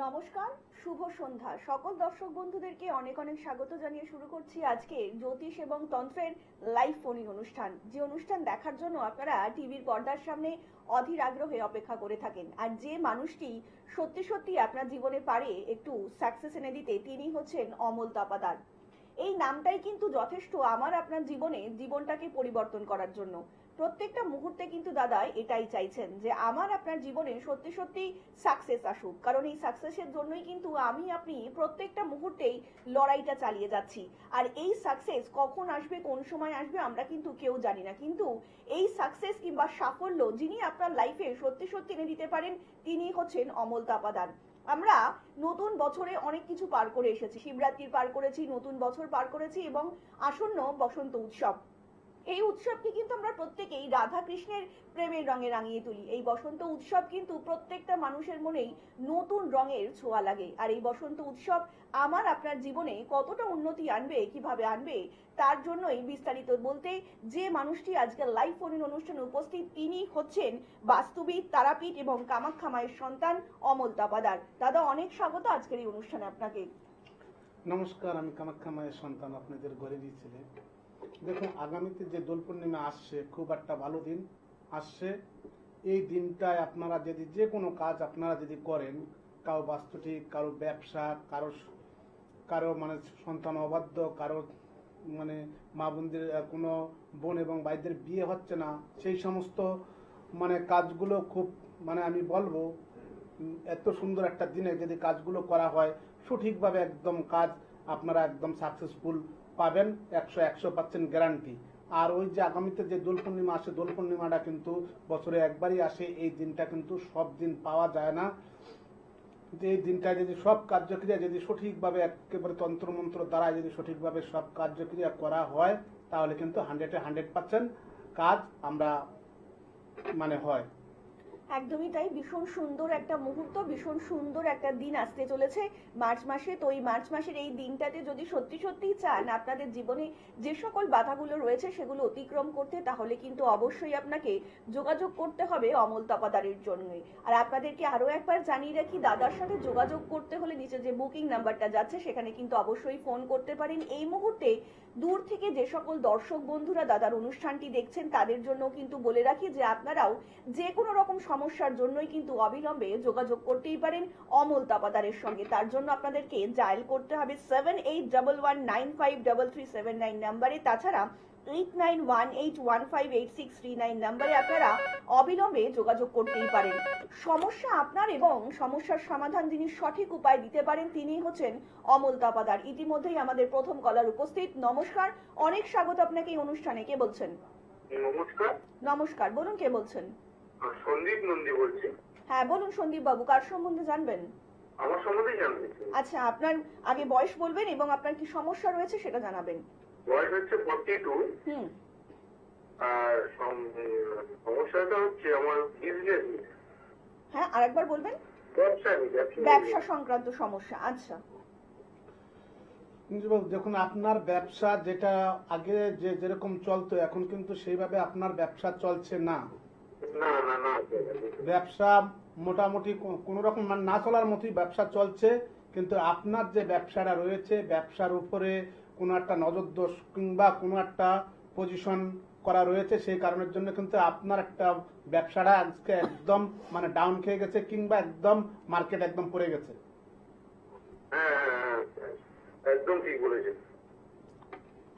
নমস্কার, শুভ সন্ধ্যা। সকল দর্শক বন্ধুদেরকে অনেক অনেক স্বাগত জানিয়ে শুরু করছি আজকে জ্যোতিষ এবং তন্ত্রের লাইভ ফোনিং অনুষ্ঠান। যে অনুষ্ঠান দেখার জন্য আপনারা টিভির পর্দার সামনে অধীর আগ্রহে অপেক্ষা করে থাকেন, আর যে মানুষটি সত্যি সত্যি আপনার জীবনে পারে একটু সাকসেস এনে দিতে, তিনি হচ্ছেন অমল তাপাদার। এই নামটাই কিন্তু যথেষ্ট আমার আপনার জীবনটাকে পরিবর্তন করার জন্য। প্রত্যেকটা মুহূর্তে কিন্তু দাদা এটাই চাইছেন যে আমার আপনার জীবনে সত্যি সত্যি সাকসেস আসুক, কারণ এই সাকসেসের জন্যই কিন্তু আমি আপনি প্রত্যেকটা মুহূর্তেই লড়াইটা চালিয়ে যাচ্ছি। আর এই সাকসেস কখন আসবে, কোন সময় আসবে, আমরা কিন্তু কেউ জানি না, কিন্তু এই সাকসেস কিংবা সাফল্য যিনি আপনার লাইফে সত্যি সত্যি এনে দিতে পারেন, তিনি হচ্ছেন অমল তাপাদার। আমরা নতুন বছরে অনেক কিছু পার করে এসেছি, শিবরাত্রি পার করেছি, নতুন বছর পার করেছি এবং আসন্ন বসন্ত উৎসব। এই উৎসবকে কিন্তু আমরা প্রত্যেকেই রাধা কৃষ্ণের প্রেমের রঙে রাঙিয়ে তুলি। এই বসন্ত উৎসব কিন্তু প্রত্যেকটা মানুষের মনেই নতুন রঙের ছোঁয়া লাগে। আর এই বসন্ত উৎসব আমার আপনার জীবনে কতটা উন্নতি আনবে, কিভাবে আনবে, তার জন্যই বিস্তারিত বলতে যে মানুষটি আজকে লাইভ ফোন অনুষ্ঠানে উপস্থিত, তিনি হচ্ছেন বাস্তুবিদ, তারাপীঠ এবং কামাখ্যা মায়ের সন্তান অমল তাপাদার। দাদা, অনেক স্বাগত আজকের এই অনুষ্ঠানে আপনাকে। নমস্কার, আমি কামাখ্যা মায়ের সন্তান, আপনাদের ঘরেরই ছেলে। দেখুন, আগামীতে যে দোল পূর্ণিমা আসছে, খুব একটা ভালো দিন আসছে। এই দিনটায় আপনারা যদি যে কোনো কাজ আপনারা যদি করেন, কারো বাস্তুঠিক, কারো ব্যবসা, কারো মানে সন্তান অবাধ্য, কারো মানে মা বোনদের কোনো বোন এবং ভাইদের বিয়ে হচ্ছে না, সেই সমস্ত মানে কাজগুলো খুব মানে আমি বলবো এত সুন্দর একটা দিনে যদি কাজগুলো করা হয় সঠিকভাবে, একদম কাজ আপনারা একদম সাকসেসফুল পাবেন, 100% গ্যারান্টি। আর ওই যে আগামীতে যে দোল পূর্ণিমা আসে, দোল পূর্ণিমাটা কিন্তু বছরে একবারই আসে। এই দিনটা কিন্তু সব দিন পাওয়া যায় না। এই দিনটায় যদি সব কার্যক্রিয়া যদি সঠিকভাবে একেবারে তন্ত্রমন্ত্র দ্বারা যদি সঠিকভাবে সব কার্যক্রিয়া করা হয়, তাহলে কিন্তু 100% কাজ আমরা মানে হয়। একদমই তাই। ভীষণ সুন্দর একটা মুহূর্ত, ভীষণ সুন্দর একটা দিন আসতে চলেছে মার্চ মাসে। তো এই মার্চ মাসের এই দিনটাতে যদি সত্যি সত্যি চান আপনাদের জীবনে যে সকল বাধাগুলো রয়েছে সেগুলো অতিক্রম করতে, তাহলে কিন্তু অবশ্যই আপনাকে যোগাযোগ করতে হবে অমল তাপাদারের জন্যই। আর আপনাদেরকে আরো একবার জানিয়ে রাখি, দাদার সাথে যোগাযোগ করতে হলে নিচে যে বুকিং নাম্বারটা যাচ্ছে সেখানে কিন্তু অবশ্যই ফোন করতে পারেন। এই মুহূর্তে দূর থেকে যে সকল দর্শক বন্ধুরা দাদার অনুষ্ঠানটি দেখছেন তাদের জন্য কিন্তু বলে রাখি যে আপনারাও যে কোনো রকম সমস্যার জন্যই কিন্তু অবিলম্বে যোগাযোগ করতেই পারেন অমল তাপাদারের সঙ্গে। তার জন্য আপনাদেরকে ডায়াল করতে হবে 7811953379 নাম্বারে। তাছাড়া 8918158639 নাম্বারে আপনারা অবিলম্বে যোগাযোগ করতেই পারেন। সমস্যা আপনার এবং সমস্যার সমাধান যিনি সঠিক উপায় দিতে পারেন, তিনি হচ্ছেন অমল তাপাদার। ইতিমধ্যেই আমাদের প্রথম কলার উপস্থিত। নমস্কার, অনেক স্বাগত আপনাকে এই অনুষ্ঠানে। কে বলছেন? নমস্কার। নমস্কার, বলুন কে বলছেন? সন্দীপ নন্দী বলছি। হ্যাঁ বলুন সন্দীপ বাবু, কার সম্বন্ধে জানবেন? আমার সম্বন্ধে জানতে চাই। আচ্ছা, আপনার আগে বয়স বলবেন এবং আপনার কি সমস্যা রয়েছে সেটা জানাবেন। বয়স হচ্ছে 42। আর সমস্যাটা হচ্ছে আমার বিজনেস। হ্যাঁ, আরেকবার বলবেন। ব্যবসা সংক্রান্ত সমস্যা। আচ্ছা, দেখুন, আপনার ব্যবসা যেটা আগে যেরকম চলতো, এখন কিন্তু সেইভাবে আপনার ব্যবসা চলছে না। ব্যবসা মোটামুটি কোন রকম না চলার মতোই ব্যবসা চলছে, কিন্তু আপনার যে ব্যবসাটা রয়েছে, ব্যবসার উপরে কোনো একটা নজর দোষ কিংবা কোনো একটা পজিশন করা রয়েছে, সেই কারণের জন্য কিন্তু আপনার একটা ব্যবসাটা আজকে একদম মানে ডাউন খেয়ে গেছে কিংবা একদম মার্কেট একদম পড়ে গেছে। একদম ঠিক বলেছেন।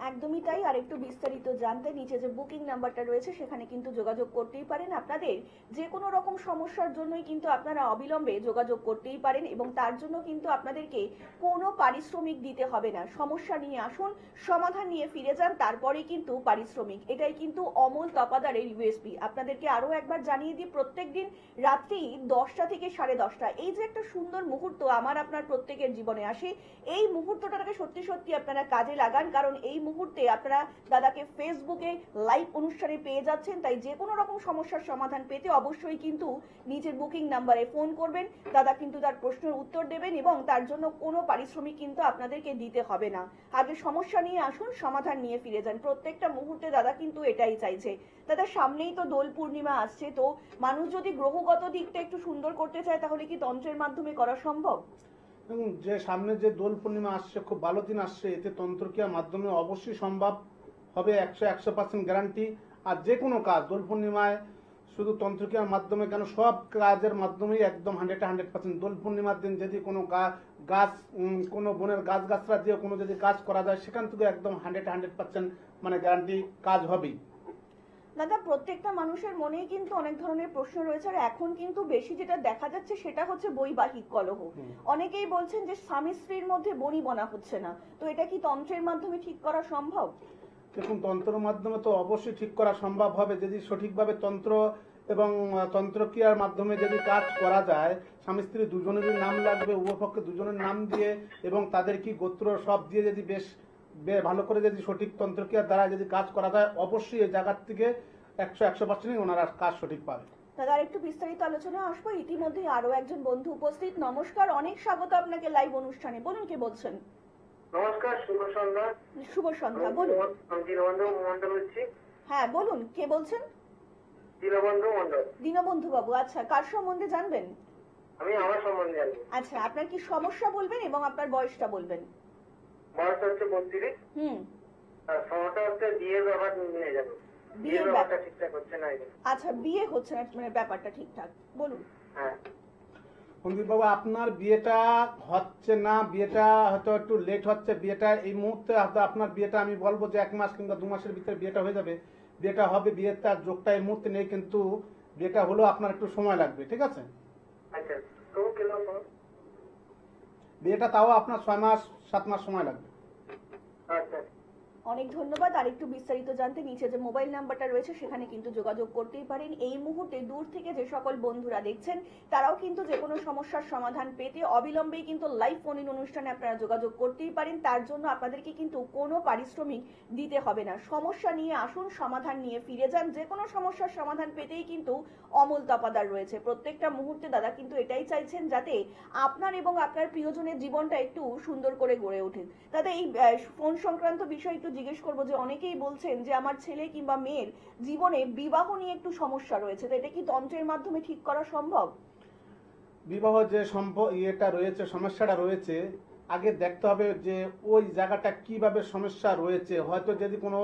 একদমই তাই। আর একটু বিস্তারিত জানতে নিচে যে বুকিং নাম্বারটা রয়েছে সেখানে কিন্তু যোগাযোগ করতেই পারেন। আপনাদের যে কোনো রকম সমস্যার জন্যই কিন্তু আপনারা অবিলম্বে যোগাযোগ করতেই পারেন এবং তার জন্য কিন্তু আপনাদেরকে কোনো পারিশ্রমিক দিতে হবে না। সমস্যা নিয়ে আসুন, সমাধান নিয়ে ফিরে যান, তারপরে কিন্তু পারিশ্রমিক। এটাই কিন্তু অমল তাপাদারের ইউএসপি। আপনাদেরকে আরো একবার জানিয়ে দিই, প্রত্যেকদিন রাত্রি 10টা থেকে 10:30 এই যে একটা সুন্দর মুহূর্ত আমার আপনার প্রত্যেকের জীবনে আসে, এই মুহূর্তটাকে সত্যি সত্যি আপনারা কাজে লাগান, কারণ এই মুহূর্তে আপনারা দাদাকে ফেসবুকে লাইভ অনুষ্ঠানে পেয়ে যাচ্ছেন। তাই যে কোনো রকম সমস্যার সমাধান পেতে অবশ্যই কিন্তু নিজের বুকিং নাম্বারে ফোন করবেন। দাদা কিন্তু তার প্রশ্নের উত্তর দেবেন এবং তার জন্য কোনো পারিশ্রমিক কিন্তু আপনাদেরকে দিতে হবে না। আগে সমস্যা নিয়ে আসুন, সমাধান নিয়ে ফিরে যান। প্রত্যেকটা মুহূর্তে দাদা কিন্তু এটাই চাইছে। দাদা সামনেই তো দোল পূর্ণিমা আসছে, তো মানুষ যদি গ্রহগত দিকটা একটু সুন্দর করতে চায় তাহলে কি তন্ত্রের মাধ্যমে করা সম্ভব? এবং যে সামনে যে দোল পূর্ণিমা আসছে, খুব ভালো দিন আসছে, এতে তন্ত্রক্রিয়ার মাধ্যমে অবশ্যই সম্ভব হবে, 100% গ্যারান্টি। আর যে কোনো কাজ দোল পূর্ণিমায় শুধু তন্ত্রক্রিয়ার মাধ্যমে কেন, সব কাজের মাধ্যমেই একদম 100% দোল পূর্ণিমার দিন যদি কোনো গাছ কোনো বনের গাছগাছরা দিয়ে কোনো যদি কাজ করা যায়, সেখান থেকে একদম 100% মানে গ্যারান্টি কাজ হবেই। দাদা প্রত্যেকটা মানুষের মনেই কিন্তু অনেক ধরনের প্রশ্ন রয়েছে, আর এখন কিন্তু বেশি যেটা দেখা যাচ্ছে সেটা হচ্ছে বৈবাহিক কলহ। অনেকেই বলছেন যে স্বামী স্ত্রীর মধ্যে বনিবনা হচ্ছে না, তো এটা কি তন্ত্রের মাধ্যমে ঠিক করা সম্ভব? দেখুন, তন্ত্রের মাধ্যমে তো অবশ্যই ঠিক করা সম্ভব হবে যদি সঠিকভাবে তন্ত্র এবং তন্ত্রক্রিয়ার মাধ্যমে যদি কাজ করা যায়। স্বামী স্ত্রী দুজনেরই নাম লাগবে, উভয়পক্ষে দুজনের নাম দিয়ে এবং তাদের কি গোত্র সব দিয়ে যদি বেশ ভালো করে যদি সঠিক তন্ত্রক্রিয়ার দ্বারা যদি কাজ করা যায়, অবশ্যই এই জায়গার থেকে 100% ওনারা কাজ সঠিক পাবে। দাদা আর একটু বিস্তারিত আলোচনা আসবো। ইতিমধ্যে আরো একজন বন্ধু উপস্থিত। নমস্কার, অনেক স্বাগত আপনাকে লাইভ অনুষ্ঠানে। বলুন কে বলছেন? নমস্কার, শুভ সন্ধ্যা। শুভ সন্ধ্যা, বলুন। আমি দীনবন্ধু মন্ডল বলছি। হ্যাঁ বলুন, কে বলছেন? দীনবন্ধু মন্ডল। দীনবন্ধু বাবু, আচ্ছা কার সম্বন্ধে জানবেন? আমি আমার সম্বন্ধে জানি। আচ্ছা আপনার কি সমস্যা বলবেন এবং আপনার বয়সটা বলবেন। বয়স হচ্ছে 32। আর সমস্যা হচ্ছে বিয়ের ব্যাপার নিয়ে যাবো। বিয়ের ব্যাপারটা ঠিকঠাক হচ্ছে না। আচ্ছা বিয়ে হচ্ছে না, মানে ব্যাপারটা ঠিকঠাক বলুন। হ্যাঁ সন্দীপ বাবু, আপনার বিয়েটা হচ্ছে না, বিয়েটা হয়তো একটু লেট হচ্ছে। বিয়েটা এই মুহূর্তে হয়তো আপনার বিয়েটা আমি বলবো যে 1 মাস কিংবা 2 মাসের ভিতরে বিয়েটা হয়ে যাবে। বিয়েটা হবে, বিয়েটা যোগটা এই মুহূর্তে নেই, কিন্তু বিয়েটা হলেও আপনার একটু সময় লাগবে, ঠিক আছে? আচ্ছা, তো কিরকম? বিয়েটা তাও আপনার 6 মাস 7 মাস সময় লাগবে। আচ্ছা, অনেক ধন্যবাদ। আর একটু বিস্তারিত জানতে নিচে যে মোবাইল নাম্বারটা রয়েছে সেখানে কিন্তু যোগাযোগ করতেই পারেন। এই মুহূর্তে দূর থেকে যে সকল বন্ধুরা দেখছেন তারাও কিন্তু যে কোনো সমস্যার সমাধান পেতে অবিলম্বেই কিন্তু লাইভ ফোন ইন অনুষ্ঠানে আপনারা যোগাযোগ করতেই পারেন। তার জন্য আপনাদেরকে কিন্তু কোনো পারিশ্রমিক দিতে হবে না। সমস্যা নিয়ে আসুন, সমাধান নিয়ে ফিরে যান। যে কোনো সমস্যার সমাধান পেতেই কিন্তু অমল তপাদার রয়েছে। প্রত্যেকটা মুহূর্তে দাদা কিন্তু এটাই চাইছেন যাতে আপনার এবং আপনার প্রিয়জনের জীবনটা একটু সুন্দর করে গড়ে ওঠে। দাদা এই ফোন সংক্রান্ত বিষয় একটু জিজ্ঞেস করবো যে অনেকেই বলছেন যে আমার ছেলে কিংবা মেয়ের জীবনে বিবাহ নিয়ে একটু সমস্যা রয়েছে, তো এটা কি তন্ত্রের মাধ্যমে ঠিক করা সম্ভব? বিবাহ যে ইয়েটা রয়েছে, সমস্যাটা রয়েছে, আগে দেখতে হবে যে ওই জায়গাটা কিভাবে সমস্যা রয়েছে। হয়তো যদি কোনো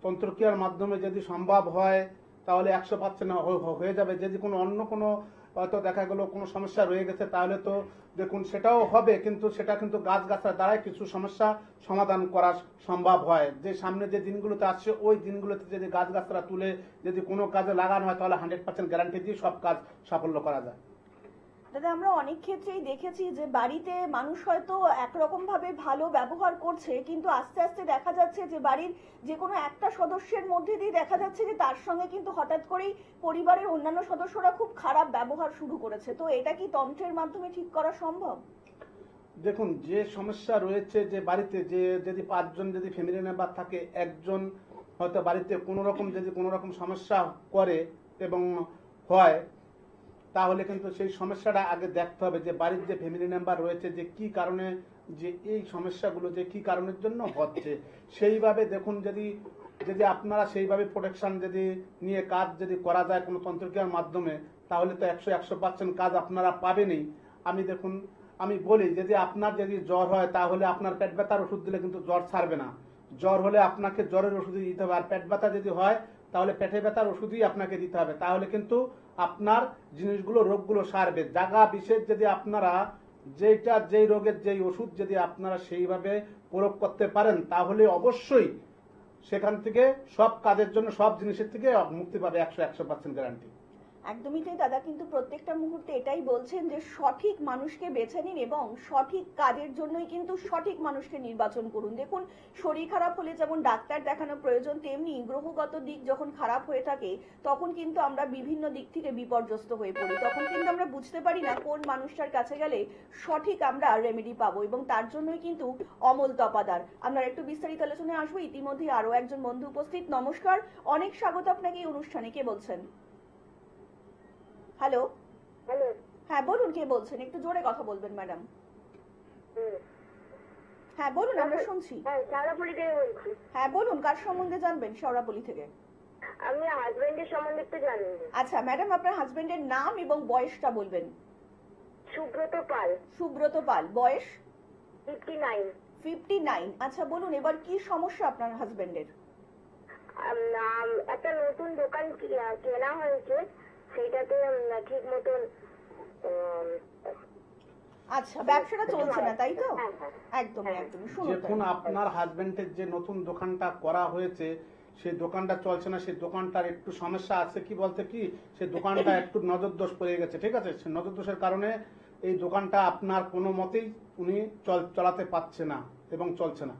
তন্ত্রক্রিয়ার মাধ্যমে যদি সম্ভব হয় তাহলে 100% হয়ে যাবে। যদি কোনো অন্য কোনো হয়তো দেখা গেল কোনো সমস্যা রয়ে গেছে তাহলে তো দেখুন সেটাও হবে, কিন্তু সেটা কিন্তু গাছগাছার দ্বারাই কিছু সমস্যা সমাধান করা সম্ভব হয়। যে সামনে যে দিনগুলোতে আসছে ওই দিনগুলোতে যদি গাছগাছরা তুলে যদি কোনো কাজে লাগানো হয় তাহলে 100% গ্যারান্টি দিয়ে সব কাজ সাফল্য করা যায়। দাদা আমরা অনেক ক্ষেত্রেই দেখেছি যে বাড়িতে মানুষ হয়তো একরকম ভাবে ভালো ব্যবহার করছে, কিন্তু আস্তে আস্তে দেখা যাচ্ছে যে বাড়ির যে কোনো একটা সদস্যের মধ্যে দিয়ে দেখা যাচ্ছে যে তার সঙ্গে কিন্তু হঠাৎ করেই পরিবারের অন্যান্য সদস্যরা খুব খারাপ ব্যবহার শুরু করেছে, তো এটা কি তন্ত্রের মাধ্যমে ঠিক করা সম্ভব? দেখুন, যে সমস্যা রয়েছে যে বাড়িতে যে যদি 5 জন যদি ফ্যামিলি মেম্বার থাকে, একজন হয়তো বাড়িতে কোনো রকম সমস্যা করে এবং হয়, তাহলে কিন্তু সেই সমস্যাটা আগে দেখতে হবে যে বাড়ির যে ফ্যামিলি মেম্বার রয়েছে যে কি কারণে, যে এই সমস্যাগুলো যে কি কারণের জন্য হচ্ছে। সেইভাবে দেখুন, যদি আপনারা সেইভাবে প্রোটেকশন যদি নিয়ে কাজ যদি করা যায় কোনো তন্ত্রক্রিয়ার মাধ্যমে, তাহলে তো 100% কাজ আপনারা পাবেনই। আমি বলি, যদি আপনার যদি জ্বর হয় তাহলে আপনার পেট ব্যথার ওষুধ দিলে কিন্তু জ্বর ছাড়বে না। জ্বর হলে আপনাকে জ্বরের ওষুধই দিতে হবে। আর পেট ব্যথা যদি হয় তাহলে পেটে ব্যথার ওষুধই আপনাকে দিতে হবে। তাহলে কিন্তু আপনার রোগগুলো সারবে। জায়গা বিশেষ যদি আপনারা যেই রোগের যেই ওষুধ যদি আপনারা সেইভাবে প্রয়োগ করতে পারেন তাহলে অবশ্যই সেখান থেকে সব কাজের জন্য সব জিনিসের থেকে মুক্তি পাবে, 100% গ্যারান্টি। একদমই তাই দাদা, কিন্তু প্রত্যেকটা মুহূর্তে এটাই বলছেন যে সঠিক মানুষকে বেছে নিন এবং সঠিক কাজের জন্যই কিন্তু সঠিক মানুষকে নির্বাচন করুন। দেখুন, শরীর খারাপ হলে যেমন ডাক্তার দেখানো প্রয়োজন, তেমনি গ্রহগত দিক যখন খারাপ হয়ে থাকে তখন কিন্তু আমরা বিভিন্ন দিক থেকে বিপর্যস্ত হয়ে পড়ি। তখন কিন্তু আমরা বুঝতে পারি না কোন মানুষটার কাছে গেলে সঠিক আমরা রেমেডি পাবো, এবং তার জন্যই কিন্তু অমল তপাদার। আমরা একটু বিস্তারিত আলোচনায় আসবো। ইতিমধ্যে আরো একজন বন্ধু উপস্থিত। নমস্কার, অনেক স্বাগত আপনাকে এই অনুষ্ঠানে। কে বলছেন? হ্যালো। হ্যালো। হ্যাঁ বলুন, কে বলছেন? একটু জোরে কথা বলবেন ম্যাডাম। হ্যাঁ বলুন, আমরা শুনছি। হ্যাঁ, শেওড়াফুলি থেকে বলছি। হ্যাঁ বলুন, কার সম্বন্ধে জানবেন? শেওড়াফুলি থেকে। আমি হাজবেন্ডের সম্বন্ধে একটু জানি। আচ্ছা ম্যাডাম, আপনার হাজবেন্ডের নাম এবং বয়সটা বলবেন। সুব্রত পাল। সুব্রত পাল, বয়স 59। 59। আচ্ছা বলুন, এবার কি সমস্যা আপনার হাজবেন্ডের? একটা নতুন দোকান কেনা হয়েছে, সেইটাতে ঠিক মতন আচ্ছা, ব্যবসাটা চলছে না, তাই তো? হ্যাঁ, হ্যাঁ। একদমই একদমই। শুনুন দেখুন, আপনার হাজবেন্ডের যে নতুন দোকানটা করা হয়েছে সেই দোকানটা চলছে না, সেই দোকানটার একটু সমস্যা আছে। কি বলতে কি, সেই দোকানটা একটু নজর দোষ পড়ে গেছে, ঠিক আছে? সেই নজর দোষের কারণে এই দোকানটা আপনার কোনো মতেই উনি চালাতে পারছে না এবং চলছে না।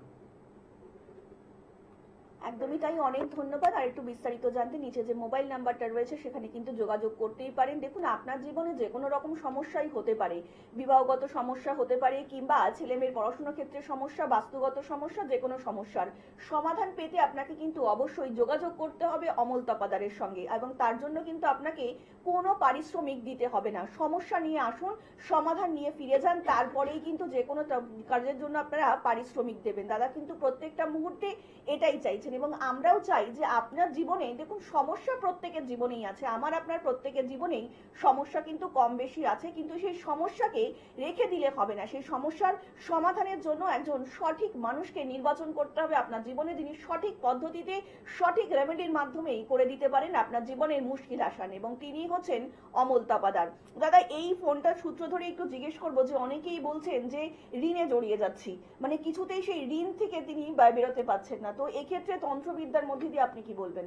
একদমই তাই, অনেক ধন্যবাদ। আর একটু বিস্তারিত জানতে নিচে যে মোবাইল নাম্বারটা রয়েছে সেখানে কিন্তু যোগাযোগ করতেই পারেন। দেখুন, আপনার জীবনে যে কোনো রকম সমস্যাই হতে পারে, বিবাহগত সমস্যা হতে পারে, কিংবা ছেলে মেয়ের পড়াশোনার ক্ষেত্রে সমস্যা, বাস্তুগত সমস্যা, যে কোনো সমস্যার সমাধান পেতে আপনাকে কিন্তু অবশ্যই যোগাযোগ করতে হবে অমল তপাদারের সঙ্গে, এবং তার জন্য কিন্তু আপনাকে কোনো পারিশ্রমিক দিতে হবে না। সমস্যা নিয়ে আসুন, সমাধান নিয়ে ফিরে যান, তারপরেই কিন্তু যে কোনো কাজের জন্য আপনারা পারিশ্রমিক দেবেন। দাদা কিন্তু প্রত্যেকটা মুহূর্তে এটাই চাইছেন, এবং আমরাও চাই যে আপনার জীবনে, দেখুন সমস্যা প্রত্যেকের জীবনেই আছে, আমার আপনার প্রত্যেকের জীবনেই সমস্যা কিন্তু কম বেশি আছে, কিন্তু সেই সমস্যাকে রেখে দিলে হবে না। সেই সমস্যার সমাধানের জন্য একজন সঠিক মানুষকে নির্বাচন করতে হবে আপনার জীবনে, যিনি সঠিক পদ্ধতিতে সঠিক রেমেডির মাধ্যমেই করে দিতে পারেন আপনার জীবনের মুশকিল আসান, এবং তিনি হচ্ছেন অমল তপাদার। দাদা, এই ফোনটার সূত্র ধরে একটু জিজ্ঞেস করবো যে অনেকেই বলছেন যে ঋণে জড়িয়ে যাচ্ছি, মানে কিছুতেই সেই ঋণ থেকে তিনি বেরোতে পারছেন না, তো এক্ষেত্রে তন্ত্রবিদ্যার মধ্যে দিয়ে আপনি কি বলবেন?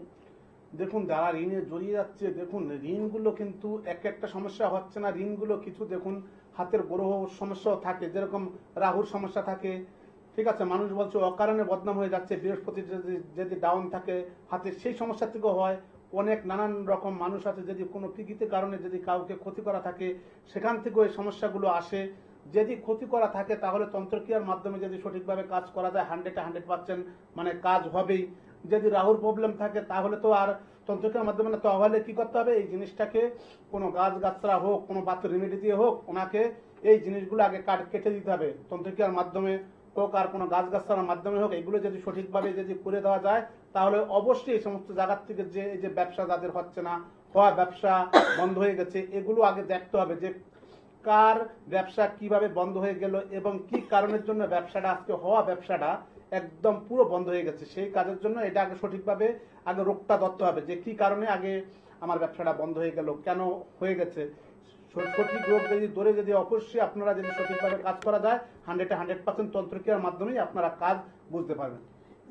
দেখুন, যারা ঋণে জড়িয়ে যাচ্ছে, দেখুন ঋণগুলো কিন্তু একটা সমস্যা হচ্ছে না। ঋণগুলো কিছু দেখুন হাতের গ্রহ সমস্যাও থাকে, যেরকম রাহুর সমস্যা থাকে, ঠিক আছে? মানুষ বলছে অকারণে বদনাম হয়ে যাচ্ছে, বৃহস্পতি যদি ডাউন থাকে হাতে, সেই সমস্যা থেকেও হয়। অনেক নানান রকম মানুষ আছে, যদি কোনো প্রকৃতির কারণে যদি কাউকে ক্ষতি করা থাকে সেখান থেকেও এই সমস্যাগুলো আসে। যদি ক্ষতি করা থাকে তাহলে তন্ত্রক্রিয়ার মাধ্যমে যদি সঠিকভাবে কাজ করা যায় 100% মানে কাজ হবেই। যদি রাহুর প্রবলেম থাকে তাহলে তো আর তন্ত্রক্রিয়ার মাধ্যমে না, তাহলে কি করতে হবে, এই জিনিসটাকে কোনো গাছগাছরা হোক, কোনো বাচ্চা রেমেডি দিয়ে হোক, ওনাকে এই জিনিসগুলো আগে কেটে দিতে হবে। তন্ত্রক্রিয়ার মাধ্যমে হোক আর কোনো গাছগাছরার মাধ্যমে হোক, এগুলো যদি সঠিকভাবে যদি করে দেওয়া যায় তাহলে অবশ্যই এই সমস্ত জায়গার থেকে যে ব্যবসা যাদের হচ্ছে না, হওয়া ব্যবসা বন্ধ হয়ে গেছে, এগুলো আগে দেখতে হবে যে কার ব্যবসা কিভাবে বন্ধ হয়ে গেল এবং কি কারণের জন্য ব্যবসাটা আজকে হওয়া ব্যবসাটা একদম পুরো বন্ধ হয়ে গেছে। সেই কাজের জন্য এটা আগে সঠিকভাবে আগে রোগটা ধরতে হবে যে কি কারণে আগে আমার ব্যবসাটা বন্ধ হয়ে গেল, কেন হয়ে গেছে। সঠিক রোগ যদি ধরে যদি অবশ্যই আপনারা যদি সঠিকভাবে কাজ করা যায় 100% তন্ত্রক্রিয়ার মাধ্যমেই আপনারা কাজ বুঝতে পারবেন।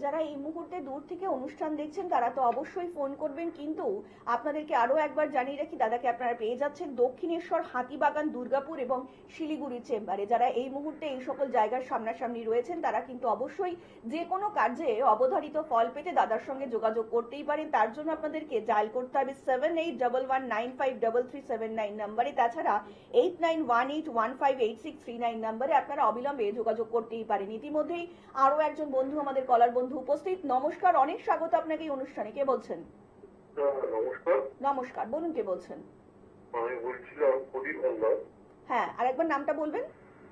যারা এই মুহূর্তে দূর থেকে অনুষ্ঠান দেখছেন তারা তো অবশ্যই ফোন করবেন, কিন্তু আপনাদেরকে আরো একবার জানিয়ে রাখি, দাদাকে আপনারা পেয়ে যাচ্ছেন দক্ষিণেশ্বর, হাতিবাগান, দুর্গাপুর এবং শিলিগুড়ির চেম্বারে। যারা এই মুহূর্তে এই সকল জায়গার সামনাসামনি রয়েছেন তারা কিন্তু অবশ্যই যে কোনো কার্যে অবধারিত ফল পেতে দাদার সঙ্গে যোগাযোগ করতেই পারেন। তার জন্য আপনাদেরকে ডায়াল করতে হবে 7811953379 নাম্বারে, তাছাড়া 8918158639 নাম্বারে আপনারা অবিলম্বে যোগাযোগ করতেই পারেন। ইতিমধ্যেই আরো একজন বন্ধু, আমাদের কলার বন্ধু উপস্থিত। নমস্কার, অনেক স্বাগত আপনাকে এই অনুষ্ঠানে। কে বলছেন? নমস্কার। নমস্কার, বলুন কে বলছেন? আমি বলছিলাম প্রদীপ হালদার। হ্যাঁ, আরেকবার নামটা বলবেন।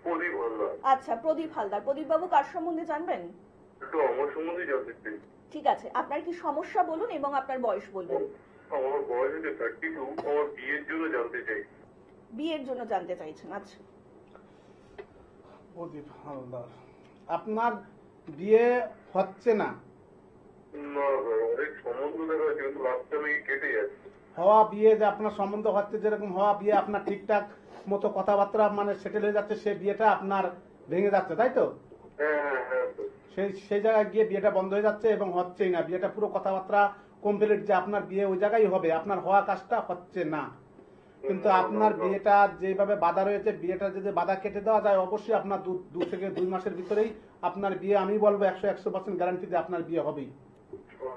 প্রদীপ হালদার। আচ্ছা, প্রদীপ হালদার। প্রদীপ বাবু, কার সম্বন্ধে জানবেন? একটু আমার সম্বন্ধে জানতে চাই। ঠিক আছে, আপনার কি সমস্যা বলুন এবং আপনার বয়স বলবেন। আমার বয়স হচ্ছে 32। আমার বিয়ের জন্য জানতে চাই। বিয়ের জন্য জানতে চাইছেন? আচ্ছা। প্রদীপ হালদার, আপনার বিয়ে হচ্ছে না? না স্যার, অনেক সম্বন্ধ দেখা হয়েছে কিন্তু লাস্ট টাইমে কেটে যাচ্ছে। হওয়া বিয়ে যে আপনার সম্বন্ধ হচ্ছে, যেরকম হওয়া বিয়ে আপনার ঠিকঠাক মতো কথাবার্তা মানে সেটেল হয়ে যাচ্ছে, সেই বিয়েটা আপনার ভেঙে যাচ্ছে, তাই তো? হ্যাঁ হ্যাঁ হ্যাঁ স্যার। সেই জায়গায় গিয়ে বিয়েটা বন্ধ হয়ে যাচ্ছে এবং হচ্ছেই না। বিয়েটা পুরো কথাবার্তা কমপ্লিট যে আপনার বিয়ে ওই জায়গায় হবে, আপনার হওয়া কাজটা হচ্ছে না। কিন্তু আপনার বিয়েটা যেভাবে বাধা রয়েছে, বিয়েটা যদি বাধা কেটে দেওয়া যায়, অবশ্যই আপনার 2 থেকে 2 মাসের ভিতরেই আপনার বিয়ে, আমি বলবো 100% গ্যারান্টি দিয়ে আপনার বিয়ে হবেই।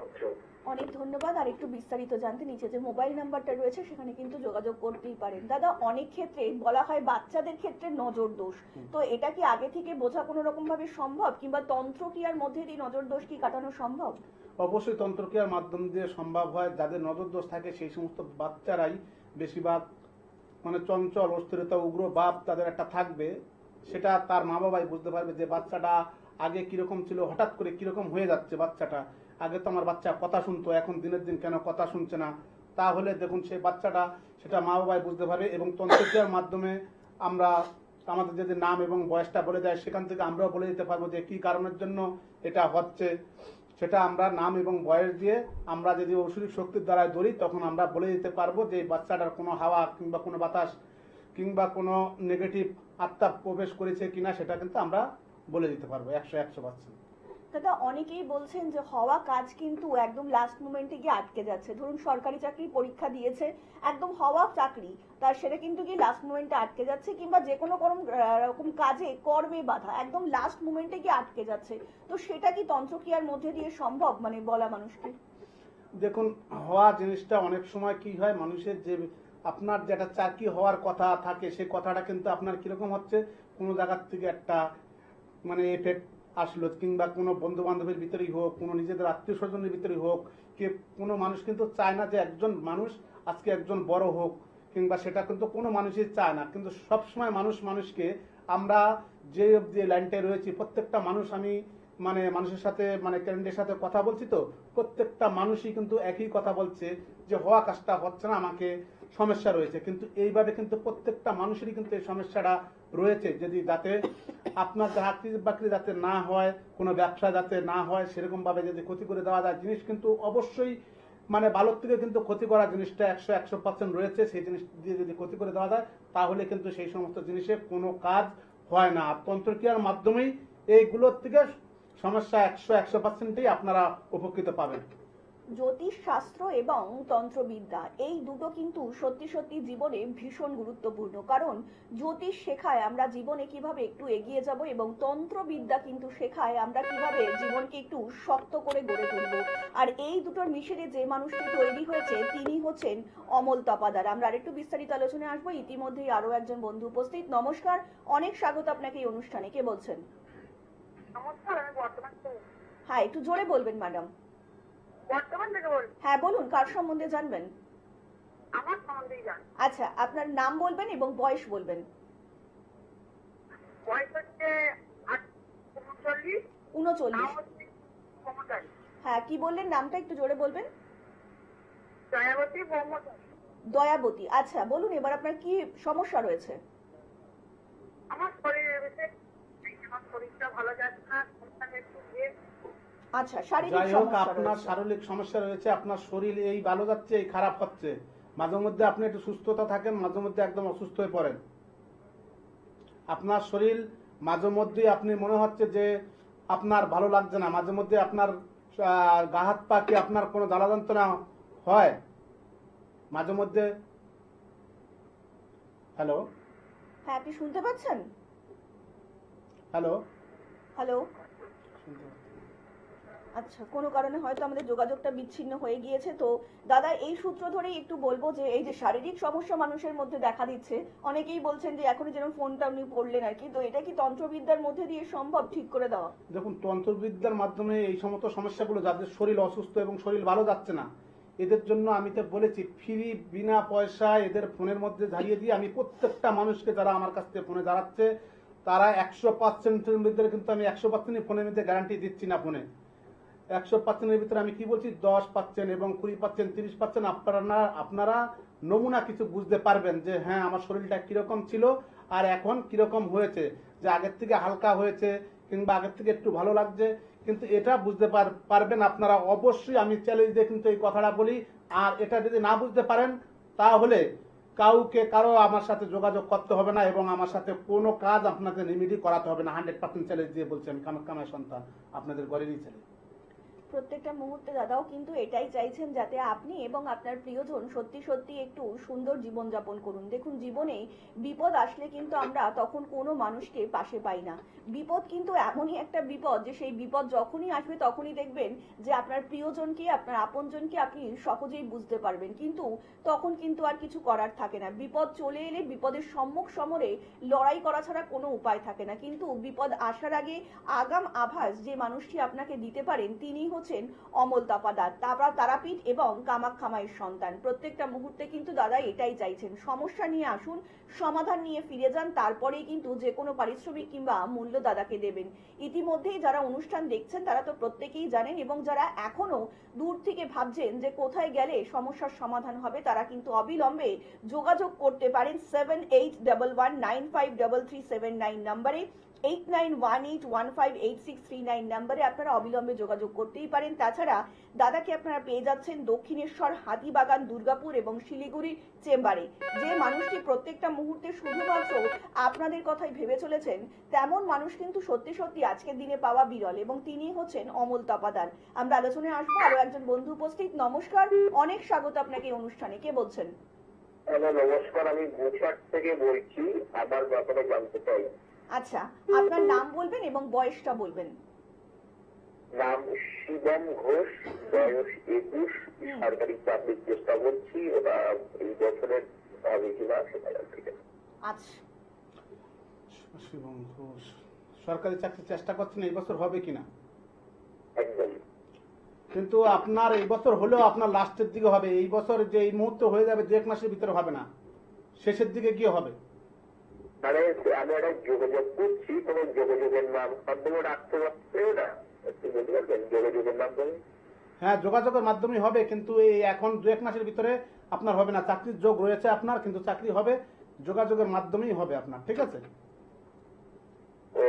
আচ্ছা। অনেক ধন্যবাদ। আর একটু বিস্তারিত জানতে নিচে যে মোবাইল নাম্বারটা রয়েছে সেখানে কিন্তু যোগাযোগ করতেই পারেন। দাদা, অনেক ক্ষেত্রে বলা হয় বাচ্চাদের ক্ষেত্রে নজর দোষ, তো এটা কি আগে থেকে বোঝা কোনো রকম ভাবে সম্ভব, কিংবা তন্ত্রক্রিয়ার মধ্যে দিয়ে নজর দোষ কি কাটানো সম্ভব? অবশ্যই তন্ত্রক্রিয়ার মাধ্যম দিয়ে সম্ভব হয়। যাদের নজর দোষ থাকে সেই সমস্ত বাচ্চারাই বেশিরভাগ মানে চঞ্চল, অস্থিরতা, উগ্র ভাব তাদের একটা থাকবে। সেটা তার মা বাবাই বুঝতে পারবে যে বাচ্চাটা আগে কিরকম ছিল, হঠাৎ করে কিরকম হয়ে যাচ্ছে বাচ্চাটা। আগে তো আমার বাচ্চা কথা শুনতো, এখন দিনের দিন কেন কথা শুনছে না। তাহলে দেখুন সেই বাচ্চাটা, সেটা মা বাবাই বুঝতে পারবে। এবং তন্ত্রক্রিয়ার মাধ্যমে আমরা আমাদের যদি নাম এবং বয়সটা বলে দেয়, সেখান থেকে আমরাও বলে দিতে পারবো যে কি কারণের জন্য এটা হচ্ছে। সেটা আমরা নাম এবং বয়স দিয়ে আমরা যদি ঔষধিক শক্তির দ্বারা ধরি, তখন আমরা বলে দিতে পারবো যে এই বাচ্চাটার কোনো হাওয়া কিংবা কোনো বাতাস কিংবা কোনো নেগেটিভ আত্মা প্রবেশ করেছে কিনা, সেটা কিন্তু আমরা বলে দিতে পারবো 100%। দাদা, অনেকেই বলছেন যে হওয়া কাজ কিন্তু একদম লাস্ট মোমেন্টে গিয়ে আটকে যাচ্ছে। ধরুন সরকারি চাকরির পরীক্ষা দিয়েছে, একদম হওয়া চাকরি, তার সেটা কিন্তু গিয়ে লাস্ট মোমেন্টে আটকে যাচ্ছে, কিংবা যে কোনো রকম কাজে কর্মে বাধা একদম লাস্ট মোমেন্টে গিয়ে আটকে যাচ্ছে। তো সেটা কি তন্ত্রক্রিয়ার মধ্যে দিয়ে সম্ভব, মানে বলা মানুষকে? দেখুন, হওয়া জিনিসটা অনেক সময় কি হয়, মানুষের যে আপনার যেটা চাকরি হওয়ার কথা থাকে, সেই কথাটা কিন্তু আপনার কিরকম হচ্ছে, কোনো জায়গার থেকে একটা মানে এফেক্ট আসলো, কিংবা কোনো বন্ধু বান্ধবের ভিতরেই হোক, কোনো নিজেদের আত্মীয় স্বজনের ভিতরেই হোক, কে কোনো মানুষ কিন্তু চায় না যে একজন মানুষ আজকে একজন বড় হোক, কিংবা সেটা কিন্তু কোনো মানুষই চায় না। কিন্তু সবসময় মানুষ মানুষকে, আমরা যে লাইনটায় রয়েছি প্রত্যেকটা মানুষ, আমি মানে মানুষের সাথে মানে ক্যারেন্টের সাথে কথা বলছি, তো প্রত্যেকটা মানুষই কিন্তু একই কথা বলছে যে হওয়া কাজটা হচ্ছে না, আমাকে সমস্যা রয়েছে। কিন্তু এইভাবে কিন্তু প্রত্যেকটা মানুষেরই কিন্তু এই সমস্যাটা রয়েছে। যদি যাতে আপনার চাকরি বাকরি যাতে না হয়, কোনো ব্যবসা যাতে না হয়, সেরকম ভাবে যদি ক্ষতি করে দেওয়া যায়, জিনিস কিন্তু অবশ্যই মানে ভালোর থেকে কিন্তু ক্ষতি করা জিনিসটা 100% রয়েছে। সেই জিনিস দিয়ে যদি ক্ষতি করে দেওয়া যায়, তাহলে কিন্তু সেই সমস্ত জিনিসে কোনো কাজ হয় না। আর তন্ত্রক্রিয়ার মাধ্যমেই এইগুলোর থেকে সমস্যা 100%ই আপনারা উপকৃত পাবেন। জ্যোতিষ শাস্ত্র এবং তন্ত্রবিদ্যা এই দুটো কিন্তু সত্যি সত্যি জীবনে ভীষণ গুরুত্বপূর্ণ, কারণ জ্যোতিষ শেখায় আমরা জীবনে কিভাবে একটু এগিয়ে যাব, এবং তন্ত্রবিদ্যা কিন্তু শেখায় আমরা কিভাবে জীবনকে একটু শক্ত করে গড়ে তুলব। আর এই দুটোর মিশেলে যে মানুষটি তৈরি হয়েছে তিনি হচ্ছেন অমল তপাদার। আমরা আরেকটু বিস্তারিত আলোচনায় আসবো। ইতিমধ্যেই আরো একজন বন্ধু উপস্থিত। নমস্কার, অনেক স্বাগত আপনাকে এই অনুষ্ঠানে। কে বলছেন? নমস্কার, আমি বর্তমান থেকে। হ্যাঁ, একটু জোরে বলবেন ম্যাডাম। বর্তমান থেকে বলছি। হ্যাঁ বলুন, কার সম্বন্ধে জানবেন? আমার সম্বন্ধেই জান। আচ্ছা, আপনার নাম বলবেন এবং বয়স বলবেন। বয়স হচ্ছে 39। 39। নাম হচ্ছে মমতাজ। হ্যাঁ, কি বললেন নামটা একটু জোরে বলবেন? দয়াবতী মমতাজ। দয়াবতী। আচ্ছা বলুন, এবার আপনার কি সমস্যা রয়েছে? আমার শরীরের ভিতরে আমার শরীরটা ভালো যাচ্ছে না, একটু দিয়ে। আচ্ছা, শারীরিক যাই হোক, সমস্যা আপনার রয়েছে। শারীরিক সমস্যা রয়েছে, আপনার শরীর এই ভালো যাচ্ছে এই খারাপ হচ্ছে, মাঝে মধ্যে আপনি একটু সুস্থতা থাকেন, মাঝে মধ্যে একদম অসুস্থ হয়ে পড়েন। আপনার শরীর মাঝে মধ্যে আপনি মনে হচ্ছে যে আপনার ভালো লাগছে না, মাঝে মধ্যে আপনার গা হাত পা কি আপনার কোনো জ্বালা যন্ত্রণা হয় মাঝে মধ্যে। হ্যালো হ্যাঁ, আপনি শুনতে পাচ্ছেন? Hello hello. আচ্ছা, কোনো কারণে হয়তো আমাদের যোগাযোগটা বিচ্ছিন্ন হয়ে গিয়েছে। তো দাদা, এই সূত্র ধরেই একটু বলবো যে এই যে শারীরিক সমস্যা মানুষের মধ্যে দেখা দিচ্ছে, অনেকেই বলছেন যে এখনই যেরকম ফোনটা উনি পড়লেন আর কি, তো এটা কি তন্ত্রবিদ্যার মধ্যে দিয়ে সম্ভব ঠিক করে দেওয়া? দেখুন, তন্ত্রবিদ্যার মাধ্যমে এই সমস্ত সমস্যাগুলো, যাদের শরীর অসুস্থ এবং শরীর ভালো যাচ্ছে না, এদের জন্য আমি তো বলেছি ফ্রি বিনা পয়সায় এদের ফোনের মধ্যে ঝালিয়ে দিয়ে আমি প্রত্যেকটা মানুষকে যারা আমার কাছ থেকে ফোনে দাঁড়াচ্ছে তারা 100%-এর ভিতরে, কিন্তু আমি 100% ফোনের মধ্যে গ্যারান্টি দিচ্ছি না। ফোনে 100%-এর ভিতরে আমি কি বলছি, 10% এবং 20%, 30% আপনারা নমুনা কিছু বুঝতে পারবেন যে হ্যাঁ আমার শরীরটা কিরকম ছিল আর এখন কিরকম হয়েছে, যে আগের থেকে হালকা হয়েছে কিংবা আগের থেকে একটু ভালো লাগছে। কিন্তু এটা বুঝতে পারবেন আপনারা অবশ্যই, আমি চ্যালেঞ্জ দিয়ে কিন্তু এই কথাটা বলি। আর এটা যদি না বুঝতে পারেন তাহলে কারো আমার সাথে যোগাযোগ করতে হবে না, এবং আমার সাথে কোনো কাজ আপনাদের রেমেডি করাতে হবে না। 100% চ্যালেঞ্জ দিয়ে বলছেন, কামাখ্যামায় সন্তান আপনাদের ঘরেরই ছেলে। প্রত্যেকটা মুহূর্তে দাদাও কিন্তু এটাই চাইছেন যাতে আপনি এবং আপনার প্রিয়জন সত্যি সত্যি একটু সুন্দর জীবন যাপন করুন। দেখুন, জীবনে বিপদ আসলে কিন্তু আমরা তখন কোনো মানুষকে পাশে পাই না। বিপদ কিন্তু এমনই একটা বিপদ যে সেই বিপদ যখনই আসবে তখনই দেখবেন যে আপনার প্রিয়জনকে, আপনার আপনজনকে আপনি সহজেই বুঝতে পারবেন, কিন্তু তখন কিন্তু আর কিছু করার থাকে না। বিপদ চলে এলে বিপদের সম্মুখ সমরে লড়াই করা ছাড়া কোনো উপায় থাকে না। কিন্তু বিপদ আসার আগে আগাম আভাস যে মানুষটি আপনাকে দিতে পারেন তিনি হচ্ছেন অমল তাপাদার, তারাপীঠ এবং কামাখ্যা মায়ের সন্তান। প্রত্যেকটা মুহূর্তে কিন্তু দাদা এটাই চাইছেন, সমস্যা নিয়ে আসুন, সমাধান নিয়ে ফিরে যান, তারপরেই কিন্তু যে কোনো পারিশ্রমিক কিংবা মূল্য দাদাকে দেবেন। ইতিমধ্যেই যারা অনুষ্ঠান দেখছেন তারা তো প্রত্যেকেই জানেন, এবং যারা এখনো দূর থেকে ভাবছেন যে কোথায় গেলে সমস্যার সমাধান হবে তারা কিন্তু অবিলম্বে যোগাযোগ করতে পারেন 7811953379 নম্বরে, 8918158639 নম্বরে আপনারা অবিলম্বে যোগাযোগ করতেই পারেন। তাছাড়া দাদাকে আপনারা পেয়ে যাচ্ছেন দক্ষিণেশ্বর, হাতিবাগান, দুর্গাপুর এবং শিলিগুড়ি চেম্বারে। যে মানুষটি প্রত্যেকটা মুহূর্তে শুধুমাত্র আপনাদের কথাই ভেবে চলেছেন তেমন মানুষ কিন্তু সত্যি সত্যি আজকের দিনে পাওয়া বিরল, এবং তিনি হচ্ছেন অমল তাপাদার। আমরা আলোচনায় আসবো, আরো একজন বন্ধু উপস্থিত। নমস্কার, অনেক স্বাগত আপনাকে এই অনুষ্ঠানে। কে বলছেন? হ্যালো, নমস্কার, আমি গুজরাট থেকে বলছি। আমার ব্যাপারে জানতে চাই। আচ্ছা, আপনার নাম বলবেন এবং বয়সটা বলবেন। নাম শিবম ঘোষ, বয়স 21, সরকারি চাকরির চেষ্টা করছি। ওটা এই বছরের হবে কিনা সেটা জানতে চাই। আচ্ছা, শিবম ঘোষ সরকারি চাকরির চেষ্টা করছেন, এই বছর হবে কিনা? একদম। কিন্তু আপনার এই বছর হলেও আপনার লাস্টের দিকে হবে। এই বছর যে এই মুহূর্তে হয়ে যাবে, যে এক মাসের ভিতরে হবে না, শেষের দিকে গিয়ে হবে। মানে আমি একটা যোগাযোগ করছি, কোনো যোগাযোগের মাধ্যমে রাখতে পারছে না, একটু বলতে পারবেন যোগাযোগের মাধ্যমে? হ্যাঁ, যোগাযোগের মাধ্যমে হবে, কিন্তু এই এখন দু এক মাসের ভিতরে আপনার হবে না। চাকরির যোগ রয়েছে আপনার, কিন্তু চাকরি হবে যোগাযোগের মাধ্যমেই হবে আপনার। ঠিক আছে,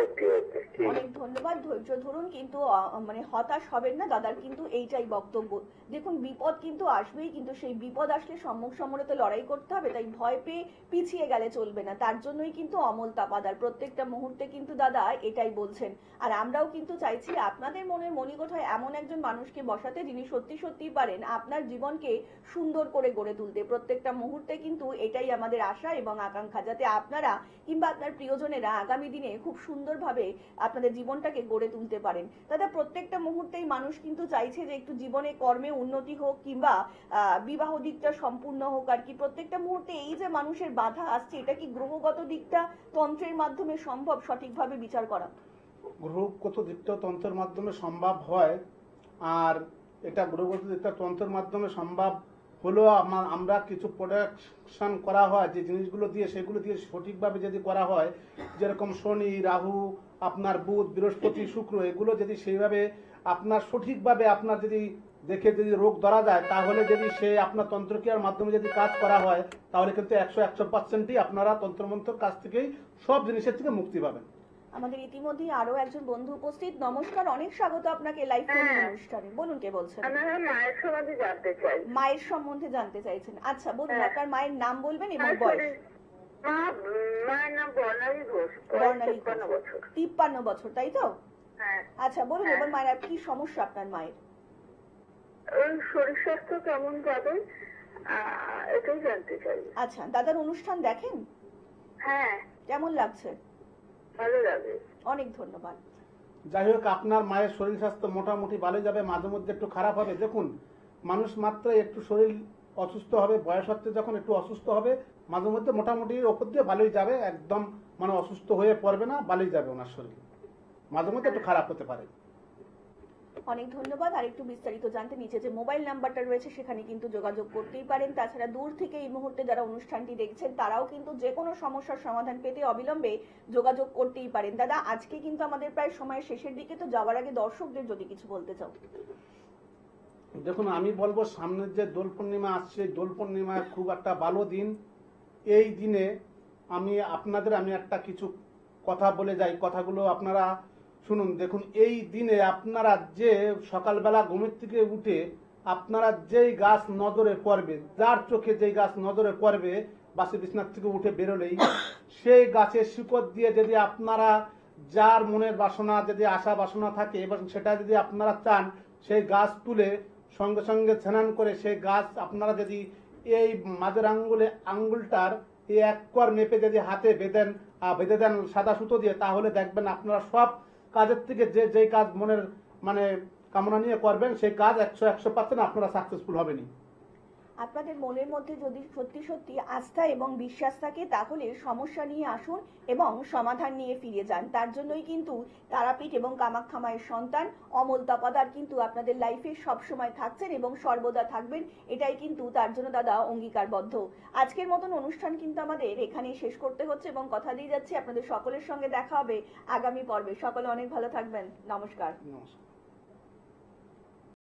ওকে ওকে, ঠিক অনেক ধন্যবাদ। ধৈর্য ধরুন, কিন্তু মানে হতাশ হবেন না, দাদার কিন্তু এইটাই বক্তব্য। দেখুন, বিপদ কিন্তু আসবেই, কিন্তু সেই বিপদ আসলে সম্মুখ সমরে তো লড়াই করতে হবে, তাই ভয় পেয়ে পিছিয়ে গেলে চলবে না। তার জন্যই কিন্তু অমল তাপাদার প্রত্যেকটা মুহূর্তে কিন্তু দাদা এটাই বলছেন। আর আমরাও কিন্তু চাইছি আপনাদের মনের মণিকোঠায় এমন একজন মানুষকে বসাতে যিনি সত্যি সত্যি পারেন আপনার জীবনকে সুন্দর করে গড়ে তুলতে। প্রত্যেকটা মুহূর্তে কিন্তু এটাই আমাদের আশা এবং আকাঙ্ক্ষা, যাতে আপনারা কিংবা আপনার প্রিয়জনেরা আগামী দিনে খুব সুন্দরভাবে আপনাদের জীবনটাকে গড়ে তুলতে পারেন। দাদা, প্রত্যেকটা মুহূর্তেই মানুষ কিন্তু চাইছে যে একটু জীবনে কর্মে উন্নতি হোক কিংবা বিবাহ দিকটা সম্পূর্ণ হোক আর কি। প্রত্যেকটা মুহূর্তে এই যে মানুষের বাধা আসছে, এটা কি গ্রহগত দিকটা তন্ত্রের মাধ্যমে সম্ভব সঠিকভাবে বিচার করা? গ্রহগত দিকটা তন্ত্রের মাধ্যমে সম্ভব হয়, আর এটা গ্রহগত দিকটা তন্ত্রের মাধ্যমে সম্ভব হলেও আমরা কিছু প্রোডাকশন করা হয় যে জিনিসগুলো দিয়ে, সেগুলো দিয়ে সঠিকভাবে যদি করা হয়, যেরকম শনি, রাহু, আপনার বুধ, বৃহস্পতি, শুক্র, এগুলো যদি সেইভাবে আপনার সঠিকভাবে আপনার যদি দেখে যদি রোগ ধরা যায়, তাহলে যদি সে আপনার তন্ত্রক্রিয়ার মাধ্যমে যদি কাজ করা হয়, তাহলে কিন্তু 100% আপনারা তন্ত্রমন্ত্রের কাছ থেকেই সব জিনিসের থেকে মুক্তি পাবেন। আমাদের ইতিমধ্যেই আরো একজন বন্ধু উপস্থিত। নমস্কার, অনেক স্বাগত আপনাকে লাইভ অনুষ্ঠানে। বলুন, কে বলছেন? আমি আমার মায়ের সম্বন্ধে জানতে চাই। মায়ের সম্বন্ধে জানতে চাইছেন? আচ্ছা, বলুন, আপনার মায়ের নাম বলবেন এবং বয়স। মায়ের নাম বর্ণালী ঘোষ, বর্ণালী 53 বছর। 53 বছর, তাই তো? হ্যাঁ। আচ্ছা, বলুন এবার মায়ের কি সমস্যা আপনার মায়ের? ওই শরীর স্বাস্থ্য কেমন পাবেন এটাই জানতে চাই। আচ্ছা, দাদার অনুষ্ঠান দেখেন? হ্যাঁ, কেমন লাগছে? ভালো লাগে। অনেক ধন্যবাদ। যাই হোক, আপনার মায়ের শরীর স্বাস্থ্য মোটামুটি ভালো যাবে, মাঝে মধ্যে একটু খারাপ হবে। দেখুন, মানুষ মাত্র একটু শরীর অসুস্থ হবে, বয়স হচ্ছে যখন একটু অসুস্থ হবে, মাঝে মধ্যে মোটামুটি ওপর দিয়ে ভালোই যাবে, একদম মানে অসুস্থ হয়ে পড়বে না, ভালোই যাবে ওনার শরীর। মাঝে মধ্যে একটু খারাপ হতে পারে। অনেক ধন্যবাদ। আর একটু বিস্তারিত জানতে নিচে যে মোবাইল নাম্বারটা রয়েছে সেখানে কিন্তু যোগাযোগ করতেই পারেন। তাছাড়া দূর থেকে এই মুহূর্তে যারা অনুষ্ঠানটি দেখছেন তারাও কিন্তু যে কোনো সমস্যার সমাধান পেতে অবিলম্বে যোগাযোগ করতেই পারেন। দাদা, আজকে কিন্তু আমাদের প্রায় সময়ের শেষের দিকে, তো যাওয়ার আগে দর্শকদের যদি কিছু বলতে চাও। দেখুন, আমি বলবো সামনের যে দোল পূর্ণিমা আসছে, দোল পূর্ণিমা খুব একটা ভালো দিন। এই দিনে আমি একটা কিছু কথা বলে যাই, কথাগুলো আপনারা শুনুন। দেখুন, এই দিনে আপনারা যে সকালবেলা ঘুমের থেকে উঠে আপনারা যেই গাছ নজরে পড়বে, যার চোখে যেই গাছ নজরে পড়বে, বাসে বিছনার থেকে উঠে বেরোলেই সেই গাছের শিকড় দিয়ে যদি আপনারা যার মনের বাসনা, যদি আশা বাসনা থাকে এবং সেটা যদি আপনারা চান, সেই গাছ তুলে সঙ্গে সঙ্গে স্নান করে সেই গাছ আপনারা যদি এই মাঝের আঙ্গুলটার এই এক কর মেপে যদি হাতে বেঁধে দেন সাদা সুতো দিয়ে, তাহলে দেখবেন আপনারা সব কাজের থেকে যেই কাজ মনের মানে কামনা নিয়ে করবেন সেই কাজ 100% আপনারা সাকসেসফুল হবেনই। আপনাদের মনের মধ্যে যদি সত্যি সত্যি আস্থা এবং বিশ্বাস থাকে তাহলে সমস্যা নিয়ে আসুন এবং সমাধান নিয়ে ফিরে যান। তার জন্যই কিন্তু তারাপীঠ এবং কামাখ্যা মায়ের সন্তান অমল তপাদার কিন্তু আপনাদের লাইফে সবসময় থাকছেন এবং সর্বদা থাকবেন, এটাই কিন্তু তার জন্য দাদা অঙ্গীকারবদ্ধ। আজকের মতন অনুষ্ঠান কিন্তু আমাদের এখানেই শেষ করতে হচ্ছে এবং কথা দিয়ে যাচ্ছি আপনাদের সকলের সঙ্গে দেখা হবে আগামী পর্বে। সকলে অনেক ভালো থাকবেন। নমস্কার। নমস্কার।